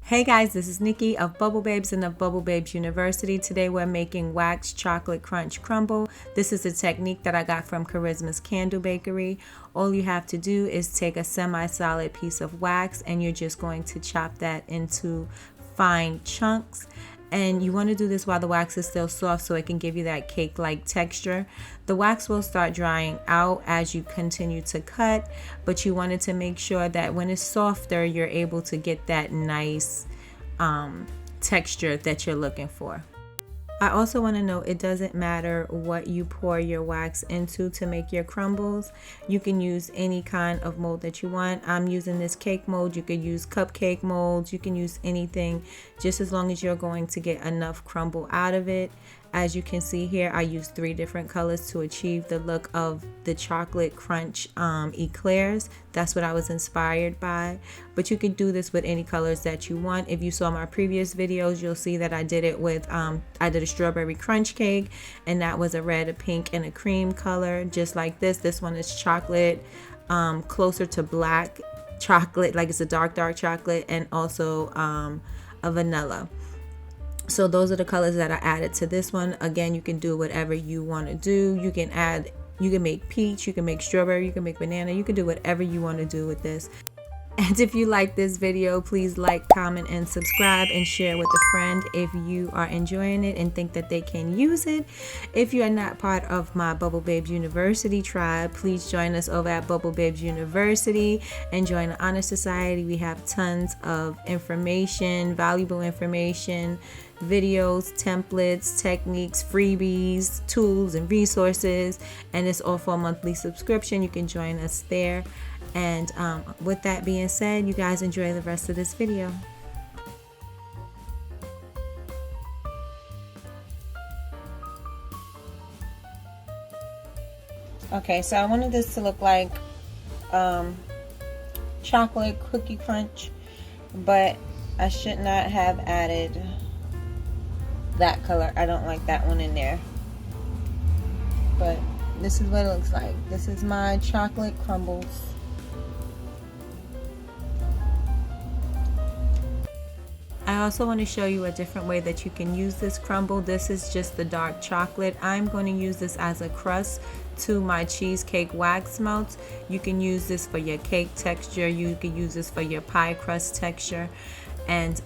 Hey guys, this is Nikki of Bubble Babes and of Bubble Babes University. Today we're making wax chocolate crunch crumble. This is a technique that I got from Charisma's Candle Bakery. All you have to do is take a semi-solid piece of wax and you're just going to chop that into fine chunks. And you want to do this while the wax is still soft so it can give you that cake-like texture. The wax will start drying out as you continue to cut, but you wanted to make sure that when it's softer, you're able to get that nice texture that you're looking for. I also want to note it doesn't matter what you pour your wax into to make your crumbles. You can use any kind of mold that you want. I'm using this cake mold. You could use cupcake molds. You can use anything, just as long as you're going to get enough crumble out of it. As you can see here, I used 3 different colors to achieve the look of the chocolate crunch eclairs. That's what I was inspired by. But you can do this with any colors that you want. If you saw my previous videos, you'll see that I did it with, I did a strawberry crunch cake, and that was a red, a pink, and a cream color, just like this. This one is chocolate, closer to black chocolate, like it's a dark chocolate, and also a vanilla. So those are the colors that I added to this one. Again, you can do whatever you want to do. You can make peach, you can make strawberry, you can make banana, you can do whatever you want to do with this. And if you like this video, please like, comment, and subscribe, and share with a friend if you are enjoying it and think that they can use it. If you are not part of my Bubble Babes University tribe, please join us over at Bubble Babes University and join the Honor Society. We have tons of information, valuable information, videos, templates, techniques, freebies, tools, and resources, and it's all for a monthly subscription. You can join us there. And with that being said, you guys enjoy the rest of this video. Okay, so I wanted this to look like chocolate cookie crunch, but I should not have added that color. I don't like that one in there. But this is what it looks like. This is my chocolate crumbles. I also want to show you a different way that you can use this crumble. This is just the dark chocolate. I'm going to use this as a crust to my cheesecake wax melts. You can use this for your cake texture. You can use this for your pie crust texture. And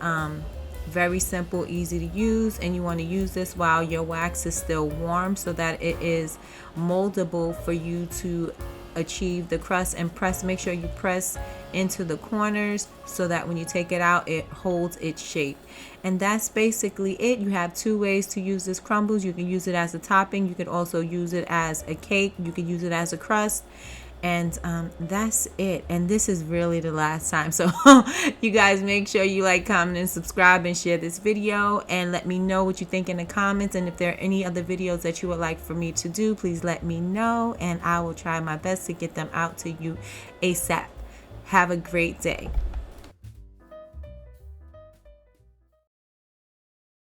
very simple, easy to use. And you want to use this while your wax is still warm so that it is moldable for you to achieve the crust. And make sure you press into the corners so that when you take it out, it holds its shape. And that's basically it. You have 2 ways to use this crumbles. You can use it as a topping. You can also use it as a cake. You can use it as a crust. And that's it. And this is really the last time. So you guys make sure you like, comment, and subscribe, and share this video, and let me know what you think in the comments. And if there are any other videos that you would like for me to do, please let me know, and I will try my best to get them out to you ASAP. Have a great day.